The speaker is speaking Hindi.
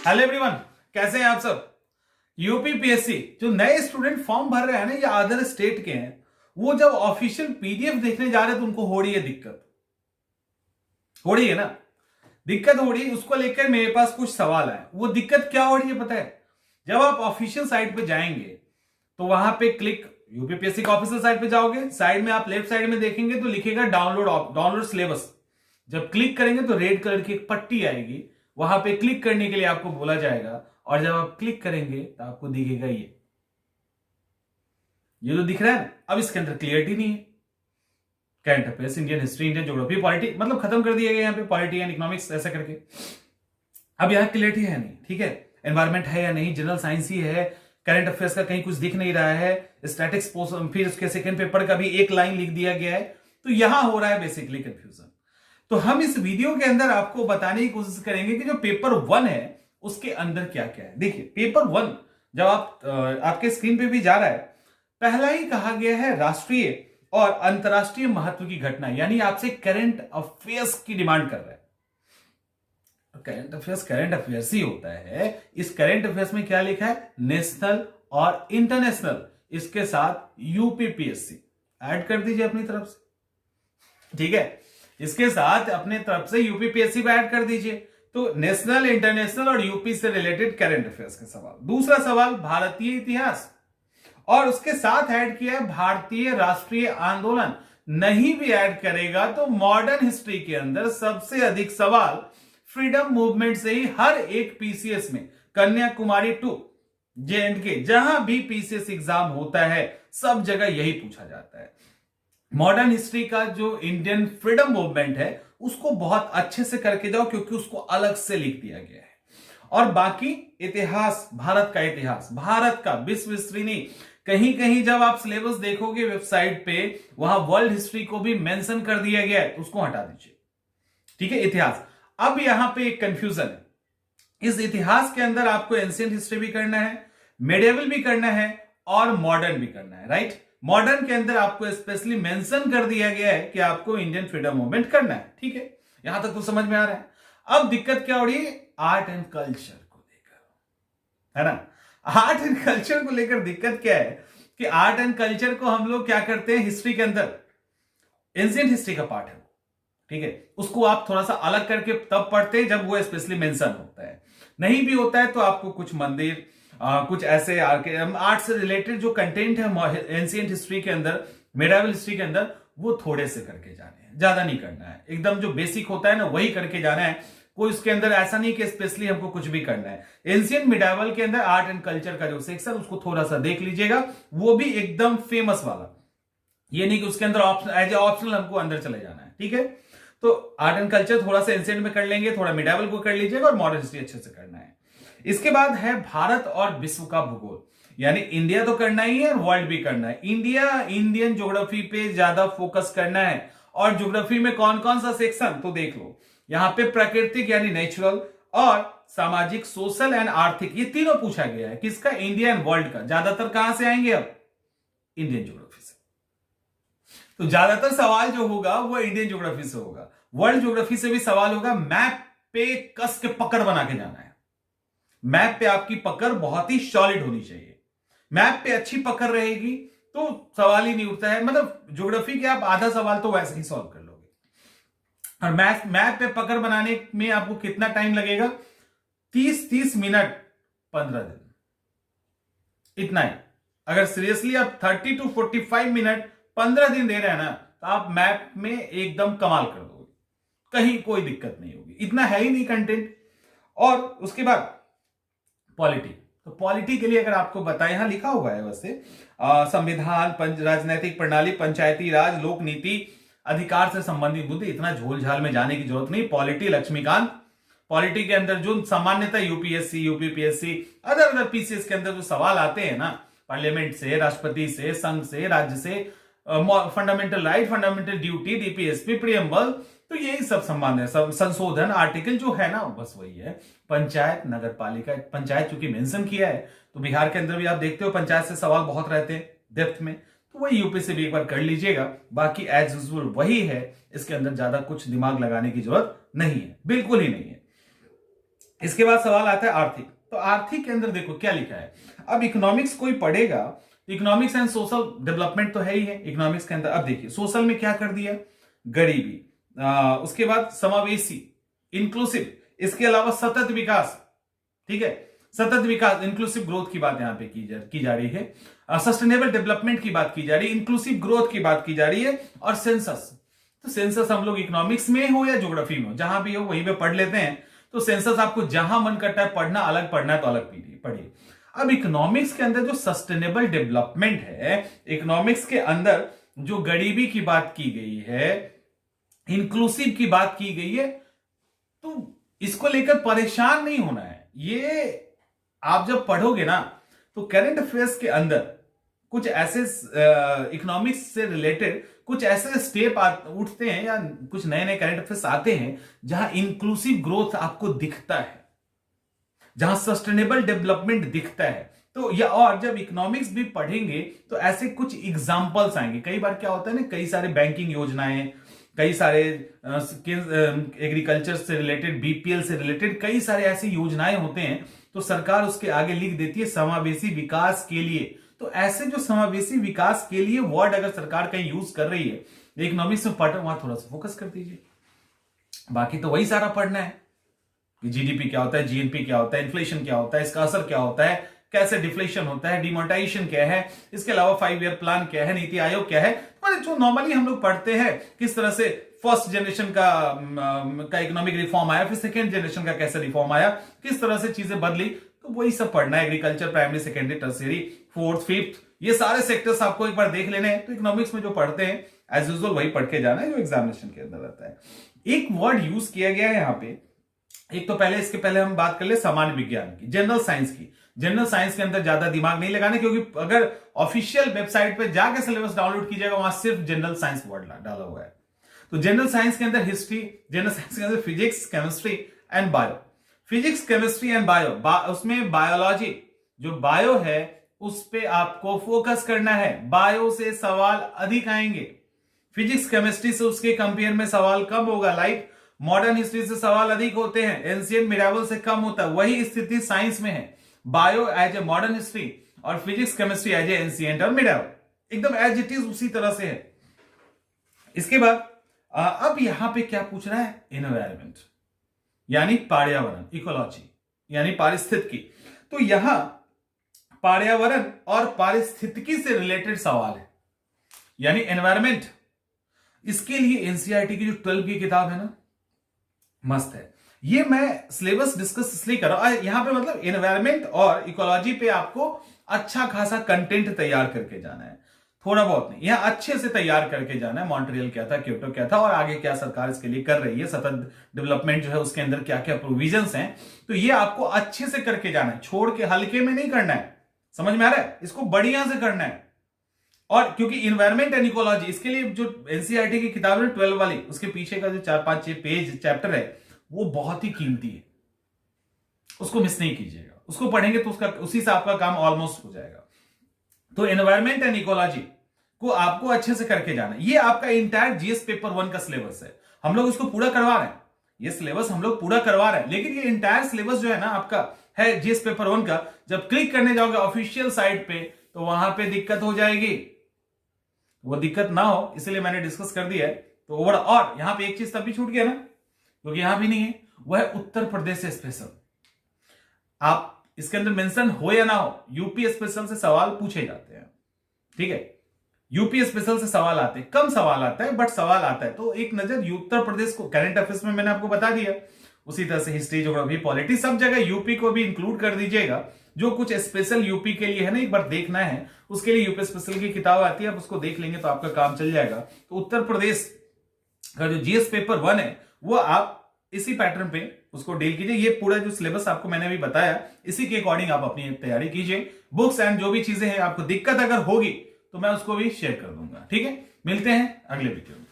हेलो एवरीवन, कैसे हैं आप सब। यूपीपीएससी जो नए स्टूडेंट फॉर्म भर रहे हैं ना, या अदर स्टेट के हैं, वो जब ऑफिशियल पीडीएफ देखने जा रहे हैं तो उनको हो रही है दिक्कत। हो रही है ना, दिक्कत हो रही है। उसको लेकर मेरे पास कुछ सवाल आए। वो दिक्कत क्या हो रही है पता है? जब आप ऑफिशियल साइट पे जाएंगे तो वहां पे क्लिक, यूपीपीएससी का ऑफिशियल साइट पे जाओगे, साइड में आप लेफ्ट साइड में देखेंगे तो लिखेगा डाउनलोड सिलेबस। जब क्लिक करेंगे तो रेड कलर की एक पट्टी आएगी, वहां पे क्लिक करने के लिए आपको बोला जाएगा, और जब आप क्लिक करेंगे तो आपको दिखेगा ये जो दिख रहा है ना। अब इसके अंदर क्लियरिटी नहीं है। Current affairs, Indian history, Indian geography, polity, मतलब खत्म कर दिया गया यहाँ पे, पॉलिटी एंड इकोनॉमिक्स ऐसा करके। अब यहाँ क्लियरिटी है नहीं, ठीक है। एनवायरमेंट है या नहीं, जनरल साइंस ही है, करंट अफेयर्स का कहीं कुछ दिख नहीं रहा है, स्टैटिक्स, फिर उसके सेकंड पेपर का भी एक लाइन लिख दिया गया है। तो यहां हो रहा है बेसिकली कंफ्यूजन। तो हम इस वीडियो के अंदर आपको बताने की कोशिश करेंगे कि जो पेपर 1 है उसके अंदर क्या क्या है। देखिए, पेपर 1 जब आपके स्क्रीन पे भी जा रहा है, पहला ही कहा गया है राष्ट्रीय और अंतरराष्ट्रीय महत्व की घटना, यानी आपसे करंट अफेयर्स की डिमांड कर रहा है। करंट अफेयर्स ही होता है। इस करंट अफेयर्स में क्या लिखा है? नेशनल और इंटरनेशनल, इसके साथ यूपीपीएससी ऐड कर दीजिए अपनी तरफ से, ठीक है। इसके साथ अपने तरफ से यूपीपीएससी को ऐड कर दीजिए। तो नेशनल, इंटरनेशनल और यूपी से रिलेटेड करंट अफेयर्स के सवाल। दूसरा सवाल भारतीय इतिहास, और उसके साथ ऐड किया है भारतीय राष्ट्रीय आंदोलन। नहीं भी ऐड करेगा तो मॉडर्न हिस्ट्री के अंदर सबसे अधिक सवाल फ्रीडम मूवमेंट से ही हर एक पीसीएस में, कन्याकुमारी टू जेएंडके, जहां भी पीसीएस एग्जाम होता है सब जगह यही पूछा जाता है। मॉडर्न हिस्ट्री का जो इंडियन फ्रीडम मूवमेंट है उसको बहुत अच्छे से करके जाओ, क्योंकि उसको अलग से लिख दिया गया है। और बाकी इतिहास, भारत का इतिहास, भारत का विश्व हिस्ट्री नहीं, कहीं कहीं जब आप सिलेबस देखोगे वेबसाइट पे, वहां वर्ल्ड हिस्ट्री को भी मेंशन कर दिया गया है, उसको हटा दीजिए, ठीक है। इतिहास, अब यहां पे एक कंफ्यूजन है। इस इतिहास के अंदर आपको एंशिएंट हिस्ट्री भी करना है, मेडिएवल भी करना है और मॉडर्न भी करना है, राइट। मॉडर्न के अंदर आपको स्पेशली मेंशन कर दिया गया है कि आपको इंडियन फ्रीडम मूवमेंट करना है, ठीक है। यहां तक तो समझ में आ रहा है। अब दिक्कत क्या हो रही है? आर्ट एंड कल्चर को लेकर, है ना। आर्ट एंड कल्चर को लेकर दिक्कत क्या है कि आर्ट एंड कल्चर को हम लोग क्या करते हैं, हिस्ट्री के अंदर एंशिएंट हिस्ट्री का पार्ट है वो, ठीक है। उसको आप थोड़ा सा अलग करके तब पढ़ते हैं जब वो स्पेशली मेंशन होता है। नहीं भी होता है तो आपको कुछ मंदिर, कुछ ऐसे आर्ट से रिलेटेड जो कंटेंट है एंशिएंट हिस्ट्री के अंदर, मेडिएवल हिस्ट्री के अंदर, वो थोड़े से करके जाने हैं, ज्यादा नहीं करना है। एकदम जो बेसिक होता है ना वही करके जाना है। कोई उसके अंदर ऐसा नहीं कि स्पेशली हमको कुछ भी करना है। एंशिएंट मेडिएवल के अंदर आर्ट एंड कल्चर का जो सेक्शन, उसको थोड़ा सा देख लीजिएगा, वो भी एकदम फेमस वाला। ये नहीं कि उसके अंदर एज ए ऑप्शनल हमको अंदर चले जाना है, ठीक है। तो आर्ट एंड कल्चर थोड़ा सा एंशिएंट में कर लेंगे, थोड़ा मेडिएवल को कर लीजिएगा, और मॉडर्न हिस्ट्री अच्छे से करना है। इसके बाद है भारत और विश्व का भूगोल, यानी इंडिया तो करना ही है और वर्ल्ड भी करना है। इंडियन ज्योग्राफी पे ज्यादा फोकस करना है। और ज्योग्राफी में कौन कौन सा सेक्शन तो देख लो, यहां पे प्राकृतिक यानी नेचुरल, और सामाजिक, सोशल एंड आर्थिक, ये तीनों पूछा गया है। किसका? इंडिया एंड वर्ल्ड का। ज्यादातर कहां से आएंगे? अब इंडियन ज्योग्राफी से। तो ज्यादातर सवाल जो होगा वो इंडियन ज्योग्राफी से होगा। वर्ल्ड ज्योग्राफी से भी सवाल होगा। मैप पे कस के पकड़ बना के जाना है। मैप पे आपकी पकड़ बहुत ही सॉलिड होनी चाहिए। मैप पे अच्छी पकड़ रहेगी तो सवाल ही नहीं उठता है। मतलब ज्योग्राफी के आप आधा सवाल तो वैसे ही सॉल्व कर लोगे। और मैप पे पकड़ बनाने में आपको कितना टाइम लगेगा? 30 मिनट, 15 दिन, इतना ही। अगर सीरियसली आप 30 to 45 मिनट 15 दिन दे रहे हैं ना, तो आप मैप में एकदम कमाल कर दोगे, कहीं कोई दिक्कत नहीं होगी। इतना है ही नहीं कंटेंट। और उसके बाद पॉलिटी, तो पॉलिटी के लिए अगर आपको बताएं, यहां लिखा हुआ है वैसे, संविधान, राजनीतिक प्रणाली, पंचायती राज, लोक नीति, अधिकार से संबंधित मुद्दे, इतना झोल झाल में जाने की जरूरत नहीं। पॉलिटी लक्ष्मीकांत। पॉलिटी के अंदर जो सामान्यतः यूपीएससी, यूपीपीएससी, अदर पीसीएस के अंदर जो सवाल आते हैं ना, पार्लियामेंट से, राष्ट्रपति से, संघ से, राज्य से, fundamental right, fundamental duty, DPSP, preamble, तो यही सब संबंध है। सब संशोधन आर्टिकल जो है ना, बस वही है। पंचायत, नगर पालिका, पंचायत चूंकि मेंशन किया है तो बिहार के अंदर भी आप देखते हो पंचायत से सवाल बहुत रहते हैं डेप्थ में, तो वही यूपी से भी एक बार कर लीजिएगा। बाकी एज यूजुअल वही है, इसके अंदर ज्यादा कुछ दिमाग लगाने की जरूरत नहीं है, बिल्कुल ही नहीं है। इसके बाद सवाल आता है आर्थिक। तो आर्थिक के अंदर देखो क्या लिखा है। अब इकोनॉमिक्स कोई पढ़ेगा, इकोनॉमिक्स एंड सोशल डेवलपमेंट तो है ही है इकोनॉमिक्स के अंदर। अब देखिए सोशल में क्या कर दिया, गरीबी, उसके बाद समावेशी, इंक्लूसिव, इसके अलावा सतत विकास, ठीक है, सतत विकास, इंक्लूसिव ग्रोथ की बात यहां पे की जा रही है, सस्टेनेबल डेवलपमेंट की बात की जा रही है, इंक्लूसिव ग्रोथ की बात की जा रही है, और सेंसस। तो सेंसस हम लोग इकोनॉमिक्स में हो या ज्योग्राफी में हो, जहां भी हो वहीं पे पढ़ लेते हैं। तो सेंसस आपको जहां मन करता है पढ़ना, अलग पढ़ना है तो अलग पढ़िए। अब इकोनॉमिक्स के अंदर जो सस्टेनेबल डेवलपमेंट है, इकोनॉमिक्स के अंदर जो गरीबी की बात की गई है, इंक्लूसिव की बात की गई है, तो इसको लेकर परेशान नहीं होना है। ये आप जब पढ़ोगे ना तो करंट अफेयर्स के अंदर कुछ ऐसे इकोनॉमिक्स से रिलेटेड कुछ ऐसे स्टेप उठते हैं या कुछ नए नए करंट अफेयर्स आते हैं जहां इंक्लूसिव ग्रोथ आपको दिखता है, जहां सस्टेनेबल डेवलपमेंट दिखता है। तो या और जब इकोनॉमिक्स भी पढ़ेंगे तो ऐसे कुछ एग्जांपल्स आएंगे। कई बार क्या होता है ना, कई सारे बैंकिंग योजनाएं, कई सारे एग्रीकल्चर से रिलेटेड, बीपीएल से रिलेटेड कई सारे ऐसी योजनाएं होते हैं, तो सरकार उसके आगे लिख देती है समावेशी विकास के लिए। तो ऐसे जो समावेशी विकास के लिए वर्ड अगर सरकार कहीं यूज कर रही है, इकोनॉमिक्स में पढ़, वहां थोड़ा सा फोकस कर दीजिए। बाकी तो वही सारा पढ़ना है कि जीडीपी क्या होता है, जीएनपी क्या होता है, इन्फ्लेशन क्या होता है, इसका असर क्या होता है, कैसे डिफ्लेशन होता है, डिमोनेटाइजेशन क्या है, इसके अलावा 5 ईयर प्लान क्या है, नीति आयोग क्या है, मतलब जो नॉर्मली हम लोग पढ़ते हैं, किस तरह से फर्स्ट जनरेशन का इकोनॉमिक रिफॉर्म आया, फिर सेकेंड जनरेशन का कैसे रिफॉर्म आया, किस तरह से चीजें बदली, तो वही सब पढ़ना है। Agriculture, primary, secondary, tertiary, fourth, fifth, ये सारे सेक्टर्स आपको एक बार देख लेने हैं। तो इकोनॉमिक्स में जो पढ़ते हैं एज यूजुअल वही पढ़ के जाना है जो एग्जामिनेशन के अंदर रहता है। एक वर्ड यूज किया गया है यहां पे, एक तो पहले, इसके पहले हम बात कर ले सामान्य विज्ञान की, जनरल साइंस की। जनरल साइंस के अंदर ज्यादा दिमाग नहीं लगाना, क्योंकि अगर ऑफिशियल वेबसाइट पे जाके सिलेबस डाउनलोड कीजिएगा वहां सिर्फ जनरल साइंस वर्ड डाला हुआ है। तो जनरल साइंस के अंदर हिस्ट्री, जनरल साइंस के अंदर physics, chemistry and bio, physics, chemistry and bio, उसमें बायोलॉजी, जो बायो है उस पे आपको फोकस करना है। बायो से सवाल अधिक आएंगे, फिजिक्स केमिस्ट्री से उसके कंपेयर में सवाल कम होगा। लाइक मॉडर्न हिस्ट्री से सवाल अधिक होते हैं, एंशिएंट मिडावल से कम होता है। वही स्थिति साइंस में है, bio as a modern history और physics chemistry as a ancient और मिडावल, एकदम एज इट इज उसी तरह से है। इसके बाद अब यहां पे क्या पूछ रहा है, एनवायरमेंट यानी पर्यावरण, इकोलॉजी यानी पारिस्थितिकी। तो यहां पर्यावरण और पारिस्थितिकी से रिलेटेड सवाल है, यानी एनवायरमेंट। इसके लिए एनसीईआरटी की जो 12 की किताब है ना, मस्त है। ये मैं सिलेबस डिस्कस इसलिए कर रहा हूं यहां पे, मतलब एनवायरमेंट और इकोलॉजी पे आपको अच्छा खासा कंटेंट तैयार करके जाना है, थोड़ा बहुत नहीं, यहां अच्छे से तैयार करके जाना है। मॉन्ट्रियल क्या था, क्योटो क्या था, और आगे क्या सरकार इसके लिए कर रही है, सतत डेवलपमेंट जो है उसके अंदर क्या क्या प्रोविजंस हैं, तो ये आपको अच्छे से करके जाना है, छोड़ के हल्के में नहीं करना है। समझ में आ रहा है, इसको बढ़िया से करना है। और क्योंकि इन्वायरमेंट एंड इकोलॉजी, इसके लिए जो एनसीईआरटी की किताब है 12 वाली, उसके पीछे का जो 4-5 पेज चैप्टर है वो बहुत ही कीमती है, उसको मिस नहीं कीजिएगा। उसको पढ़ेंगे तो उसका उसी से आपका काम ऑलमोस्ट हो जाएगा। तो एनवायरमेंट एंड इकोलॉजी को आपको अच्छे से करके जाना है। ये आपका इंटायर जीएस पेपर 1 का सिलेबस है, हम लोग इसको पूरा करवा रहे हैं, ये सिलेबस हम लोग पूरा करवा रहे हैं। लेकिन ये इंटायर सिलेबस जो है ना आपका है जीएस पेपर 1 का, जब क्लिक करने जाओगे ऑफिशियल साइट पे तो वहां पे दिक्कत हो जाएगी। वो दिक्कत ना हो इसलिए मैंने डिस्कस कर दिया है। तो ओवर, और यहां पे एक चीज तब भी छूट गया ना, क्योंकि यहां भी नहीं है, वह है उत्तर प्रदेश स्पेशल। आप इसके अंदर मेंशन हो या ना हो, यूपी स्पेशल से सवाल पूछे जाते हैं, ठीक है, यूपी स्पेशल से सवाल आते हैं, कम सवाल आता है बट सवाल आता है। तो एक नजर उत्तर प्रदेश को, करंट अफेयर्स में मैंने आपको बता दिया, उसी तरह से हिस्ट्री, ज्योग्राफी, पॉलिटी, सब जगह यूपी को भी इंक्लूड कर दीजिएगा। जो कुछ स्पेशल यूपी के लिए है ना, एक बार देखना है, उसके लिए यूपी स्पेशल की किताब आती है, आप उसको देख लेंगे तो आपका काम चल जाएगा। तो उत्तर प्रदेश का जो जीएस पेपर 1 है वो आप इसी पैटर्न पे उसको डील कीजिए। ये पूरा जो सिलेबस आपको मैंने अभी बताया, इसी के अकॉर्डिंग आप अपनी तैयारी कीजिए। बुक्स एंड जो भी चीजें हैं, आपको दिक्कत अगर होगी तो मैं उसको भी शेयर कर दूंगा, ठीक है। मिलते हैं अगले वीडियो में।